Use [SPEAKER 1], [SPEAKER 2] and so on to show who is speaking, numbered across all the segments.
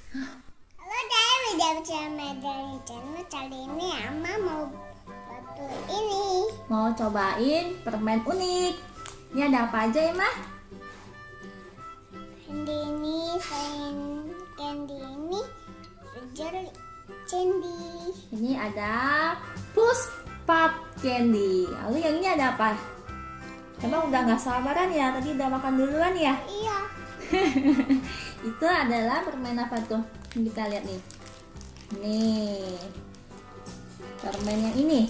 [SPEAKER 1] Halo guys, video bersama dari channel kali ini Ama mau bantu ini.
[SPEAKER 2] Mau cobain permen unik. Ini ada apa aja ya, Mah?
[SPEAKER 1] Candy ini, candy ini, sejar candy.
[SPEAKER 2] Ini ada push pop candy. Lalu yang ini ada apa? Emang udah nggak sabaran ya? Tadi udah makan duluan ya?
[SPEAKER 1] Iya.
[SPEAKER 2] Itu adalah permen apa tuh? Kita lihat nih. Nih. Permen yang ini.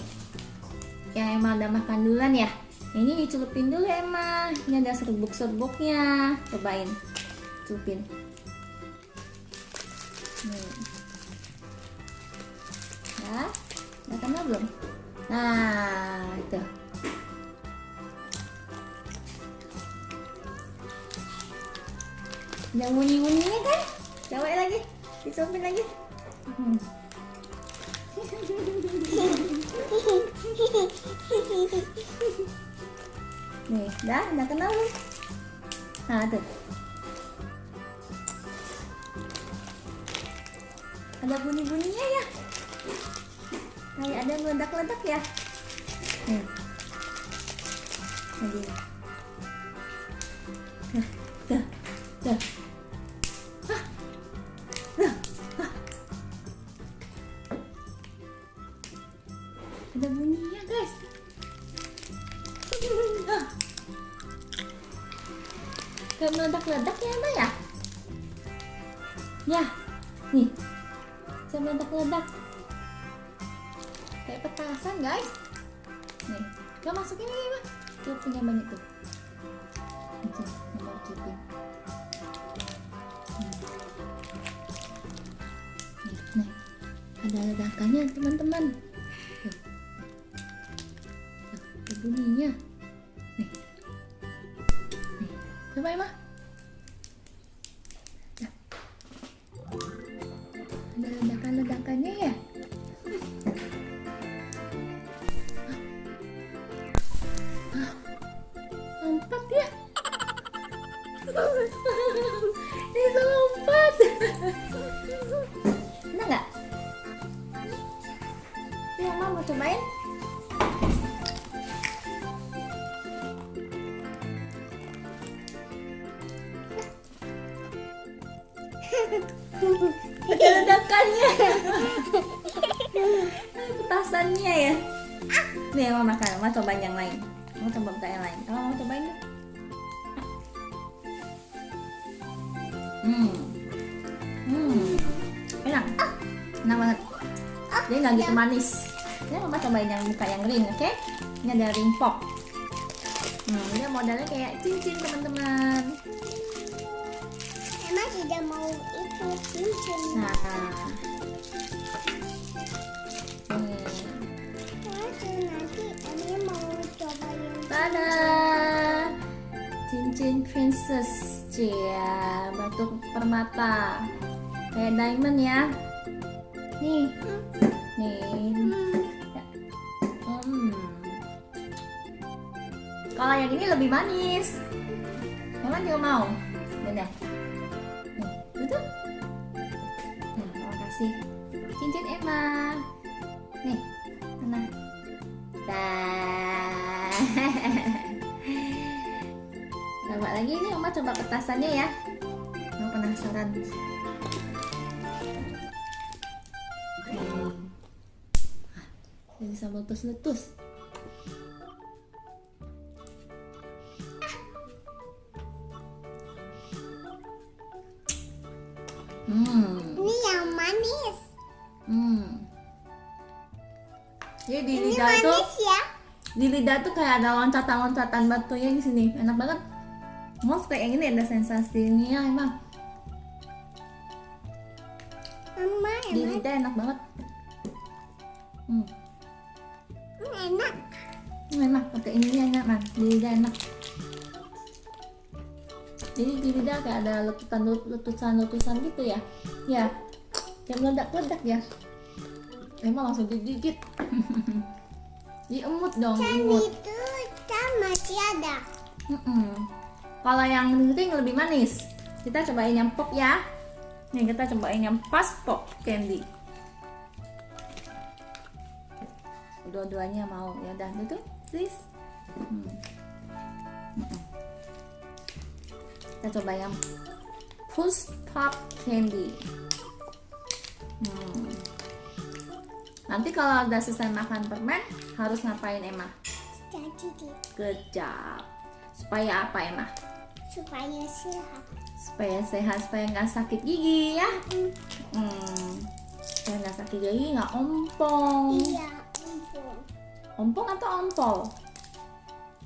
[SPEAKER 2] Yang Emma udah makan duluan ya? Ini dicelupin dulu Emma. Ini ada serbuk-serbuknya. Cobain. Celupin. Nih. Ya, udah kena belum? Nah, itu. Ada bunyi-bunyinya kan? Coba lagi, dicelupin lagi. Nih, udah kena belum? Nah, tuh. Ada bunyi-bunyinya ya? Kayak ada meledak-ledak ya? Nih. Lagi. Tuh. Tuh. Ada bunyinya guys. Kayak meledak-ledak ya Mbak ya? Ya, nih. Saya meledak-ledak. Kayak petasan guys. Nih, coba masukin ini Mbak. Tuh punya banyak tuh. Coba cupin. Nih, ada ledakannya teman-teman. Ada bunyinya. Nih. Coba Emma. Nah. Ada ledakan-ledakannya ya. Lompat ya. Bisa lompat. Enak nggak? Ya, Mama mau cobain? Ada ledakannya. Petasannya ya. Nih, Mama makan. Mama cobain yang lain. Mama coba buka yang lain. Mama mau cobain deh. Enak. Enak banget. Dia nggak gitu manis. Ini Mama cobain yang buka yang ring, oke? Ini ada ring pop. Dia modelnya kayak cincin teman-teman.
[SPEAKER 1] Emang tidak mau itu cincin.
[SPEAKER 2] Nah,
[SPEAKER 1] Nanti Emang mau coba yang
[SPEAKER 2] tada, cincin princess, cia, batu permata, kayak diamond ya. Nih, nih. Kalau yang ini lebih manis. Emang juga mau? Udah. Nih, betul. Nah, mau kasih cincin Emma. Nih, mana? Dah. Coba lagi nih, Oma coba petasannya ya. Mau penasaran? Bisa meletus-letus.
[SPEAKER 1] Ini yang manis.
[SPEAKER 2] Jadi di
[SPEAKER 1] Ini
[SPEAKER 2] lidah
[SPEAKER 1] manis
[SPEAKER 2] tuh,
[SPEAKER 1] ya.
[SPEAKER 2] di lidah tuh kayak ada loncatan-loncatan batunya di sini. Enak banget. Mau kayak yang ini ada sensasinya emang.
[SPEAKER 1] Mama,
[SPEAKER 2] Di lidah enak banget.
[SPEAKER 1] enak.
[SPEAKER 2] Enak pakai ini enak kan. Di lidah enak. Jadi di lidah kayak ada letusan gitu ya. Ya, kayak meledak-ledak ya. Emang langsung digigit. Diemut dong,
[SPEAKER 1] Candy
[SPEAKER 2] diemut.
[SPEAKER 1] itu kan masih ada.
[SPEAKER 2] Kalau yang ring lebih manis. Kita cobain yang pop ya. Nih kita cobain yang Fast Pop Candy. Dua-duanya mau. Ya udah tutup, please. Kita coba yang Fast Pop Candy. Nanti kalau udah selesai makan permen harus ngapain, Emma?
[SPEAKER 1] Jadi
[SPEAKER 2] Good job. Supaya apa, Emma?
[SPEAKER 1] supaya sehat.
[SPEAKER 2] Supaya sehat, supaya nggak sakit gigi ya. Supaya nggak sakit gigi, nggak ompong.
[SPEAKER 1] Iya, empong.
[SPEAKER 2] Ompong atau ompol?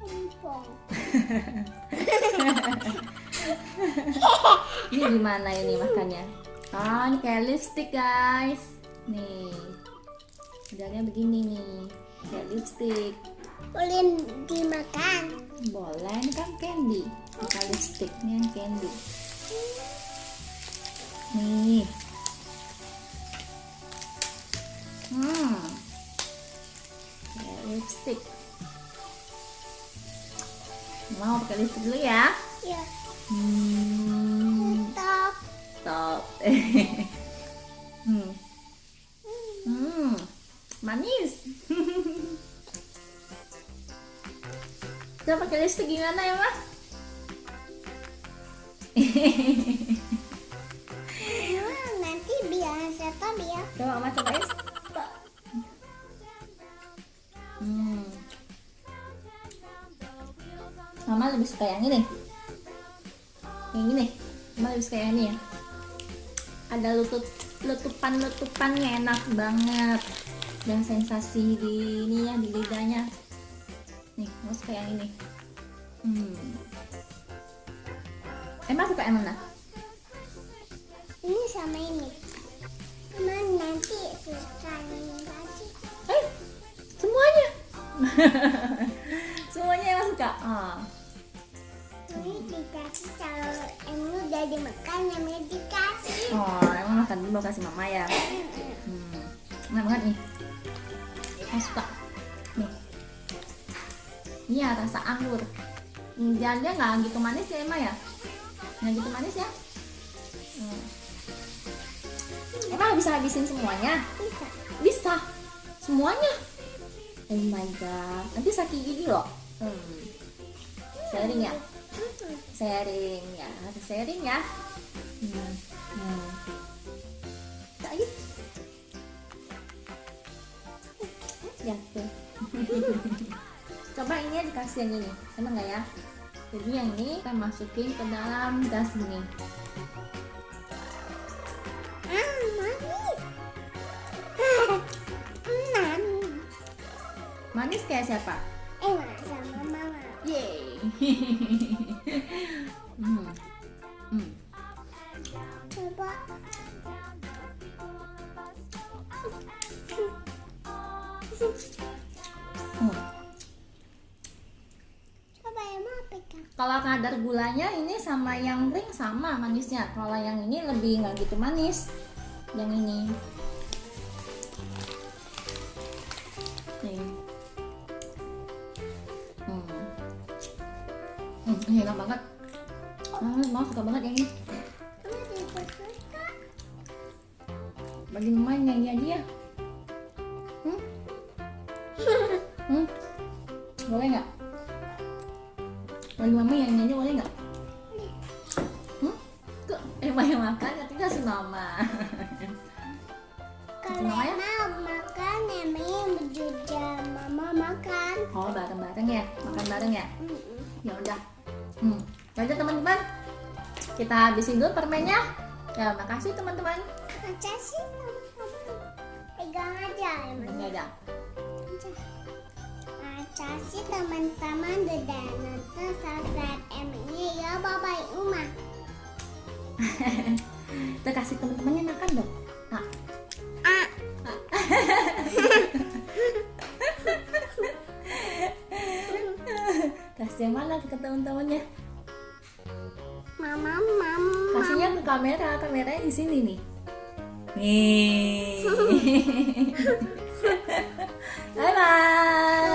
[SPEAKER 1] Empong.
[SPEAKER 2] Ini gimana ini makannya? Ini kayak lipstick guys. Nih, modelnya begini nih, kayak lipstick.
[SPEAKER 1] Boleh dimakan.
[SPEAKER 2] Boleh, ini kan candy. Bukan lipstick, ini yang candy. Nih. Kayak lipstick. Mau pakai lipstick dulu ya?
[SPEAKER 1] Ya.
[SPEAKER 2] Stop. Stop. Manis. Coba pakai lipstick gimana ya, Mas?
[SPEAKER 1] Nanti biar stop ya.
[SPEAKER 2] Coba Mama cobain. Stop. Mama lebih suka yang ini. Yang ini. Mama lebih suka yang ini ya. Ada letupan-letupannya enak banget. Dan sensasi di ini ya, di lidahnya. Nih, Mama suka yang ini. Emang suka yang mana?
[SPEAKER 1] Ini sama ini. Emang nanti suka ini lagi.
[SPEAKER 2] Semuanya. Semuanya Emang suka.
[SPEAKER 1] Ini dikasih kalau Emang udah dimakan, Emang dikasih.
[SPEAKER 2] Emang makan dulu kasih Mama ya. Enak banget nih. Emang suka. Nih. Ini ya rasa anggur. Dan dia nggak gitu manis ya Emang ya? Nggak gitu manis ya? Emang bisa habisin semuanya?
[SPEAKER 1] Bisa.
[SPEAKER 2] Bisa. Semuanya. Oh my god. Nanti sakit gigi loh. Sharing ya? Sharing ya. Harus sharing ya. Lagi. Ya tuh. Coba ini ya dikasih yang ini. Enak nggak ya? Jadi yang ini kita masukin ke dalam gas ini.
[SPEAKER 1] Manis.
[SPEAKER 2] Manis kayak siapa?
[SPEAKER 1] Sama mama.
[SPEAKER 2] Yeay.
[SPEAKER 1] Coba. Coba Emang pegang.
[SPEAKER 2] Kalau kadar gulanya ini sama yang ring sama manisnya. Kalau yang ini lebih nggak gitu manis. Yang ini. Nih. Ini enak banget. Mau suka banget yang ini.
[SPEAKER 1] Kamu juga suka?
[SPEAKER 2] Bagi Mama yang nyanyi aja ya. Boleh nggak? Bagi Mama yang nyanyi boleh nggak? Kok Emang yang makan nanti kasih Mama.
[SPEAKER 1] Kalau
[SPEAKER 2] Mama ya?
[SPEAKER 1] Emang makan, Emang juga mama makan.
[SPEAKER 2] Oh bareng-bareng ya, makan bareng ya. Ya udah. Ya udah teman-teman, kita habisin dulu permennya. Ya makasih teman-teman.
[SPEAKER 1] Macam sih teman-teman. Pegang aja Emang.
[SPEAKER 2] Ya udah.
[SPEAKER 1] Macam sih teman-teman udah nonton, subscribe Emangnya ya. Bye bye Uma.
[SPEAKER 2] Kita kasih teman-temannya makan dong. Kasih yang mana ke teman-temannya?
[SPEAKER 1] Mama.
[SPEAKER 2] Kasihnya ke kamera, kameranya di sini nih. Nih. Bye bye.